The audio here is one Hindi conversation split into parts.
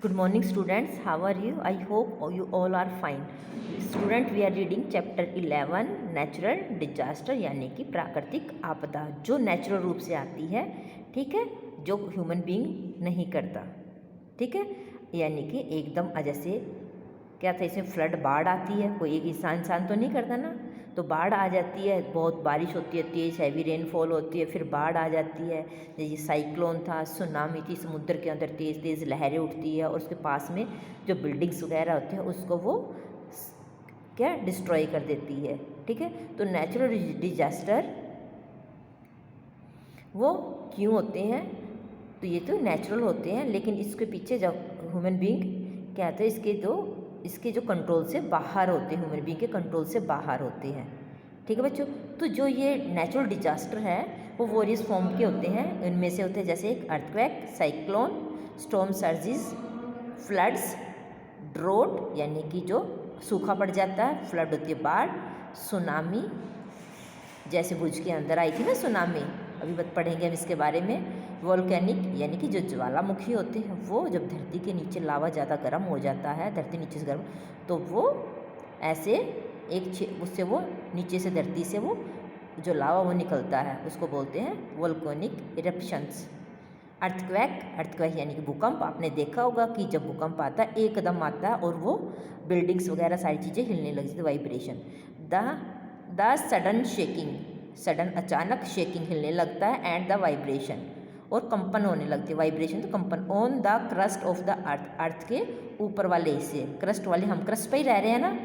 Good morning students, how are you? I hope you all are fine. Student, we are reading chapter 11 natural disaster यानी कि प्राकृतिक आपदा जो नेचुरल रूप से आती है, ठीक है, जो ह्यूमन बीइंग नहीं करता, ठीक है, यानी कि एकदम जैसे क्या था, इसमें फ्लड बाढ़ आती है, कोई एक इंसान तो नहीं करता ना, तो बाढ़ आ जाती है, बहुत बारिश होती है, तेज़ हैवी रेनफॉल होती है, फिर बाढ़ आ जाती है। जैसे साइक्लोन था, सुनामी थी, समुद्र के अंदर तेज़ तेज़ लहरें उठती है और उसके पास में जो बिल्डिंग्स वगैरह होते हैं उसको वो क्या डिस्ट्रॉय कर देती है, ठीक है। तो नेचुरल डिजास्टर वो क्यों होते हैं? तो ये तो नेचुरल होते हैं, लेकिन इसके पीछे जब ह्यूमन बीइंग क्या होते हैं, इसके जो कंट्रोल से बाहर होते हैं, ह्यूमन बीइंग के कंट्रोल से बाहर होते हैं, ठीक है बच्चों। तो जो ये नेचुरल डिजास्टर है वो वेरियस फॉर्म के होते हैं। इनमें से होते हैं जैसे earthquake, cyclone, storm surges, floods, drought यानी कि जो सूखा पड़ जाता है, फ्लड होती है बाढ़, सुनामी जैसे भुज के अंदर आई थी ना सुनामी, अभी पढ़ेंगे हम इसके बारे में। वोल्केनिक यानी कि जो ज्वालामुखी होते हैं वो जब धरती के नीचे लावा ज़्यादा गर्म हो जाता है, धरती नीचे से गर्म, तो वो ऐसे उससे वो नीचे से धरती से वो जो लावा वो निकलता है, उसको बोलते हैं वोल्केनिक इरप्शंस। अर्थक्वेक यानी कि भूकंप, आपने देखा होगा कि जब भूकंप आता है एकदम आता है और वो बिल्डिंग्स वगैरह सारी चीज़ें हिलने लगती है, vibration. The sudden shaking, sudden अचानक शेकिंग हिलने लगता है, एंड द वाइब्रेशन और कंपन होने लगती है, वाइब्रेशन तो कंपन, on the crust of the earth, earth के ऊपर वाले हिस्से, क्रस्ट वाले, हम क्रस्ट पे ही रह रहे हैं ना,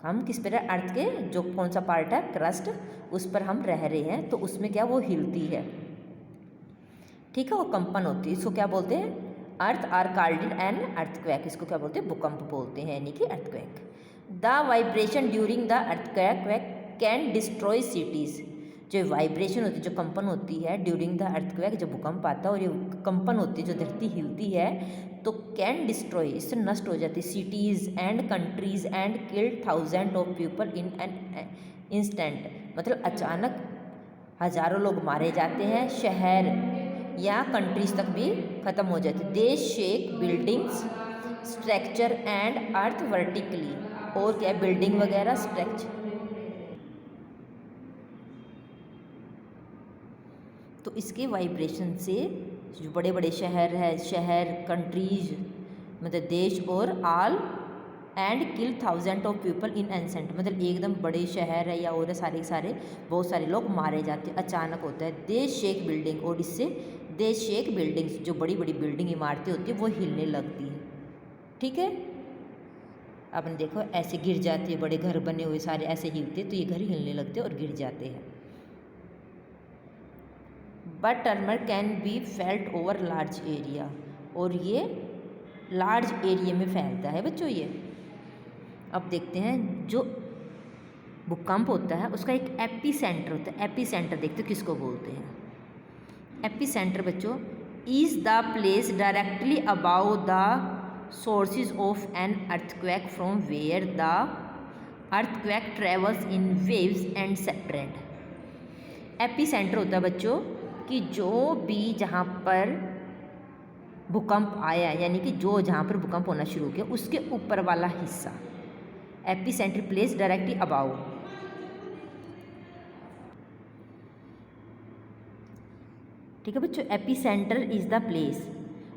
हम किस पे रह, अर्थ के जो कौन सा पार्ट है क्रस्ट, उस पर हम रह रहे हैं, तो उसमें क्या वो हिलती है, ठीक है, वो कंपन होती है, इसको क्या बोलते हैं, अर्थ आर कॉल्ड एन अर्थक्वेक, इसको क्या बोलते हैं, भूकंप बोलते हैं यानी कि earthquake. The vibration during the earthquake can destroy cities, जो वाइब्रेशन होती है, जो कंपन होती है ड्यूरिंग द अर्थक्वेक, जब भूकंप आता है और ये कंपन होती है, जो धरती हिलती है, तो कैन डिस्ट्रॉय, इससे नष्ट हो जाती है, cities and countries and kill thousand of people in an instant, मतलब अचानक हज़ारों लोग मारे जाते हैं, शहर या कंट्रीज तक भी ख़त्म हो जाती है। They shake buildings structure and earth vertically, और क्या बिल्डिंग वगैरह स्ट्रक्चर, तो इसके वाइब्रेशन से जो बड़े बड़े शहर है, शहर कंट्रीज मतलब देश, और all and kill thousand of people in ancient, मतलब एकदम बड़े शहर है या और सारे सारे बहुत सारे लोग मारे जाते हैं, अचानक होता है। दे शेक बिल्डिंग, और इससे दे शेक बिल्डिंग्स, जो बड़ी बड़ी बिल्डिंग इमारतें होती है वो हिलने लगती है, ठीक है। आपने देखो ऐसे गिर जाती है, बड़े घर बने हुए सारे ऐसे हिलते, तो ये घर हिलने लगते और गिर जाते हैं। But टर्मर can be felt over large area, और ये लार्ज एरिया में फैलता है बच्चों ये। अब देखते हैं जो भूकंप होता है उसका एक एपी सेंटर होता है, एपी सेंटर देखते हो किसको बोलते हैं, एपी सेंटर बच्चों is the place directly above the sources of an earthquake from where the earthquake travels in waves and separate. Epicentre होता है बच्चों कि जो भी जहाँ पर भूकंप आया, यानी कि जो जहाँ पर भूकंप होना शुरू किया उसके ऊपर वाला हिस्सा, epicentre place directly above, ठीक है बच्चों। Epicentre is the place,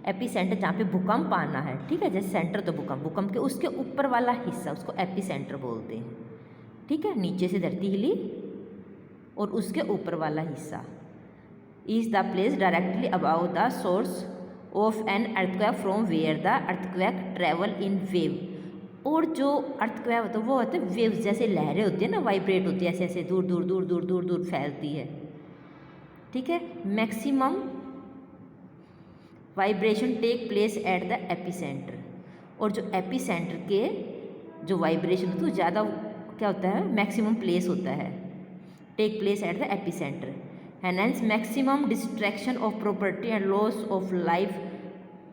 epicentre जहाँ पे भूकंप आना है, ठीक है, जैसे सेंटर तो भूकंप के उसके ऊपर वाला हिस्सा उसको एपी सेंटर बोलते हैं, ठीक है। नीचे से धरती हिली और उसके ऊपर वाला हिस्सा is the place directly above the source of an earthquake from where the earthquake travel in wave, और जो अर्थक्वेक होता है वो होता है वेव्स, जैसे लहरें होती है ना, वाइब्रेट होती है, ऐसे ऐसे दूर दूर दूर दूर दूर दूर फैलती है, ठीक है। Maximum vibration take place at the epicentre, और जो एपी सेंटर के जो वाइब्रेशन होता है वो ज़्यादा क्या होता है, मैक्सिमम प्लेस होता है, take place at the epicentre, hence maximum destruction of property and loss of life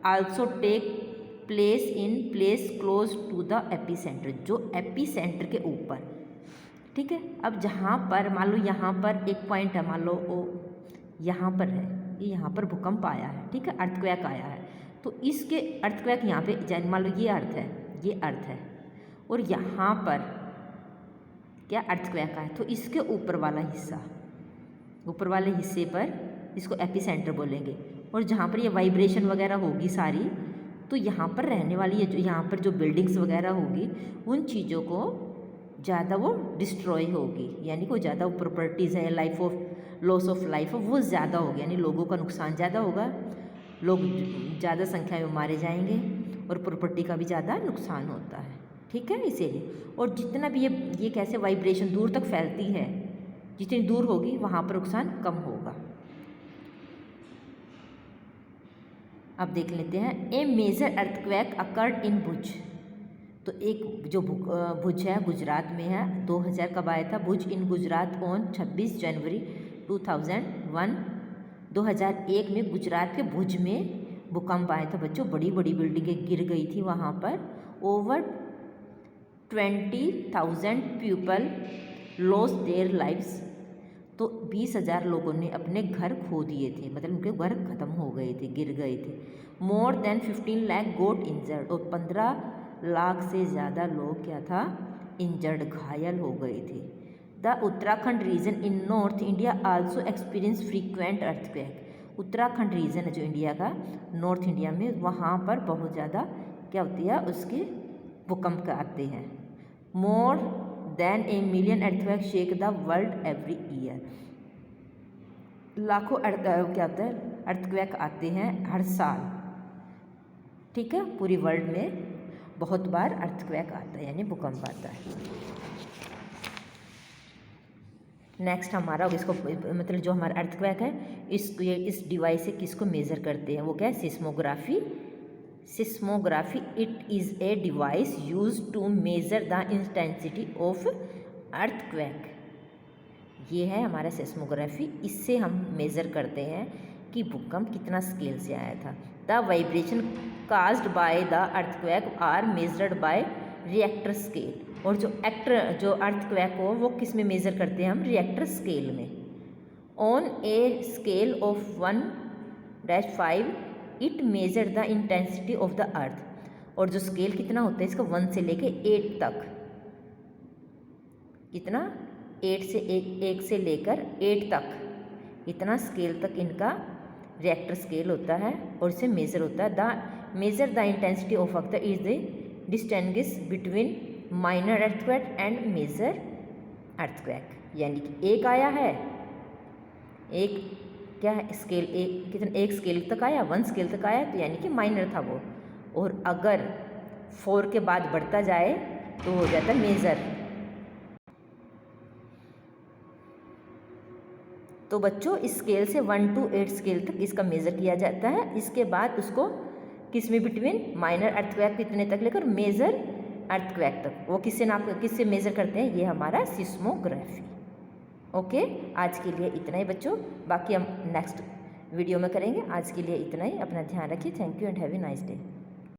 also take place in place close to the epicenter, जो एपीसेंटर के ऊपर, ठीक है। अब जहाँ पर मान लो यहाँ पर एक पॉइंट है, मान लो वो यहाँ पर है, ये यहाँ पर भूकंप आया है, ठीक है, अर्थक्वेक आया है, तो इसके अर्थक्वेक यहाँ पे मान लो ये अर्थ है, ये अर्थ है, और यहाँ पर क्या अर्थक्वेक आए, तो इसके ऊपर वाला हिस्सा, ऊपर वाले हिस्से पर इसको एपिसेंटर बोलेंगे। और जहाँ पर ये वाइब्रेशन वगैरह होगी सारी, तो यहाँ पर रहने वाली ये जो यहाँ पर जो बिल्डिंग्स वगैरह होगी, उन चीज़ों को ज़्यादा वो डिस्ट्रॉय होगी, यानी को ज़्यादा प्रॉपर्टीज़ है, life of loss of life वो ज़्यादा होगी, यानी लोगों का नुकसान ज़्यादा होगा, लोग ज़्यादा संख्या में मारे जाएंगे और प्रॉपर्टी का भी ज़्यादा नुकसान होता है। ठीक है, इसीलिए। और जितना भी ये कैसे वाइब्रेशन दूर तक फैलती है, जितनी दूर होगी वहाँ पर नुकसान कम होगा। अब देख लेते हैं, ए मेजर अर्थक्वेक अकर्ड इन भुज। तो एक जो भुज है गुजरात में है, 2000 कब आया था, भुज इन गुजरात ऑन 26 जनवरी 2001। 2001 में गुजरात के भुज में भूकंप आया था बच्चों, बड़ी बड़ी बिल्डिंगें गिर गई थी वहाँ पर। Over 20,000 people loss their lives. तो 20,000 लोगों ने अपने घर खो दिए थे, मतलब उनके घर खत्म हो गए थे, गिर गए थे। मोर देन 15 लाख गोट इंजर्ड, और 15 लाख से ज़्यादा लोग क्या था, इंजर्ड, घायल हो गए थे। The Uttarakhand region in north India also experience frequent earthquake. Uttarakhand region है जो इंडिया का, नॉर्थ इंडिया में, वहाँ पर बहुत ज़्यादा क्या होती है, उसके भूकंप आते हैं। More than a million earthquake shake the world every year. लाखों क्या होता है, अर्थक्वेक आते हैं हर साल। ठीक है, पूरी वर्ल्ड में बहुत बार अर्थक्वेक आता है, यानी भूकंप आता है। नेक्स्ट हमारा इसको मतलब जो हमारा अर्थक्वेक है, इस डिवाइस से किसको मेज़र करते हैं, वो क्या है, seismography. Seismography it is a device use to measure the intensity of earthquake. ये है हमारा सिस्मोग्राफी, इससे हम मेज़र करते हैं कि भूकंप कितना स्केल से आया था। The vibration caused by the earthquake are measured by Richter scale. और जो अर्थक्वेक हो वो किस में मेज़र करते हैं हम, रिएक्टर स्केल में। On a scale of 1-5 it major the intensity of the अर्थ। और जो स्केल कितना होता है इसका, 1 से लेके 8 तक, कितना, 8 से 1 से लेकर 8 तक, इतना स्केल तक इनका रिएक्टर स्केल होता है, और इसे मेज़र होता है। The measure the intensity of earth is the distinguish between minor earthquake and major earthquake. यानी कि एक आया है, एक क्या है स्केल, एक कितना, एक स्केल तक आया, 1 स्केल तक आया, तो यानी कि माइनर था वो। और अगर 4 के बाद बढ़ता जाए तो हो जाता है मेजर। तो बच्चों इस स्केल से 1 to 8 स्केल तक इसका मेज़र किया जाता है। इसके बाद उसको किस में, बिटवीन माइनर अर्थक्वेक कितने तक लेकर मेजर अर्थक्वेक तक, वो किससे मेज़र करते हैं, ये हमारा सिस्मोग्राफी। ओके, आज के लिए इतना ही बच्चों, बाकी हम नेक्स्ट वीडियो में करेंगे। आज के लिए इतना ही, अपना ध्यान रखिए। Thank you and have a nice day.